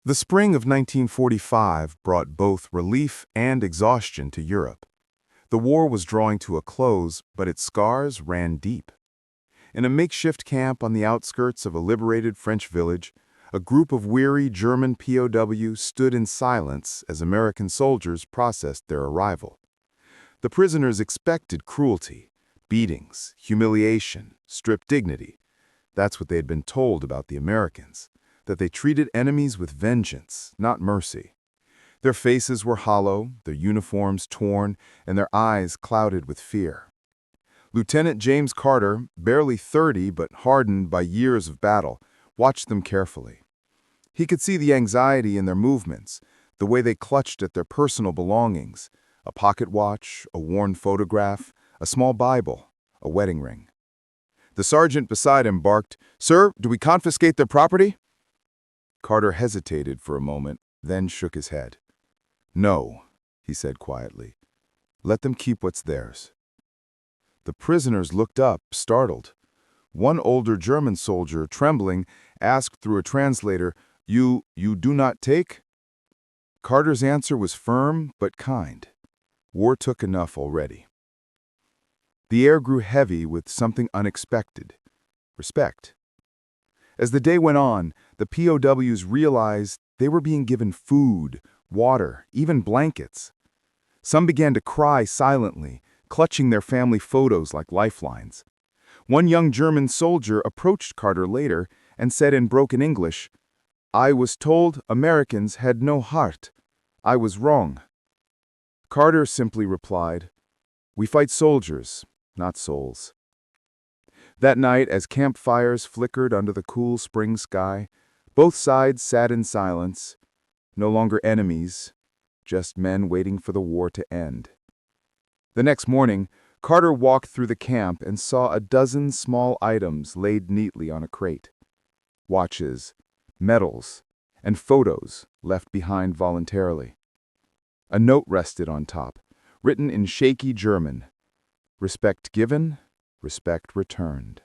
The spring of 1945 brought both relief and exhaustion to Europe. The war was drawing to a close, but its scars ran deep. In a makeshift camp on the outskirts of a liberated French village, a group of weary German POWs stood in silence as American soldiers processed their arrival. The prisoners expected cruelty, beatings, humiliation, stripped dignity. That's what they had been told about the Americans, that they treated enemies with vengeance, not mercy. Their faces were hollow, their uniforms torn, and their eyes clouded with fear. Lieutenant James Carter, barely 30 but hardened by years of battle, watched them carefully. He could see the anxiety in their movements, the way they clutched at their personal belongings, a pocket watch, a worn photograph, a small Bible, a wedding ring. The sergeant beside him barked, "Sir, do we confiscate their property?" Carter hesitated for a moment, then shook his head. "No," he said quietly. "Let them keep what's theirs." The prisoners looked up, startled. One older German soldier, trembling, asked through a translator, You do not take?" Carter's answer was firm but kind. War took enough already. The air grew heavy with something unexpected: respect. As the day went on, the POWs realized they were being given food, water, even blankets. Some began to cry silently, clutching their family photos like lifelines. One young German soldier approached Carter later and said in broken English, "I was told Americans had no heart. I was wrong." Carter simply replied, "We fight soldiers, not souls." That night, as campfires flickered under the cool spring sky, both sides sat in silence, no longer enemies, just men waiting for the war to end. The next morning, Carter walked through the camp and saw a dozen small items laid neatly on a crate. Watches, medals, and photos left behind voluntarily. A note rested on top, written in shaky German: "Respect given, respect returned."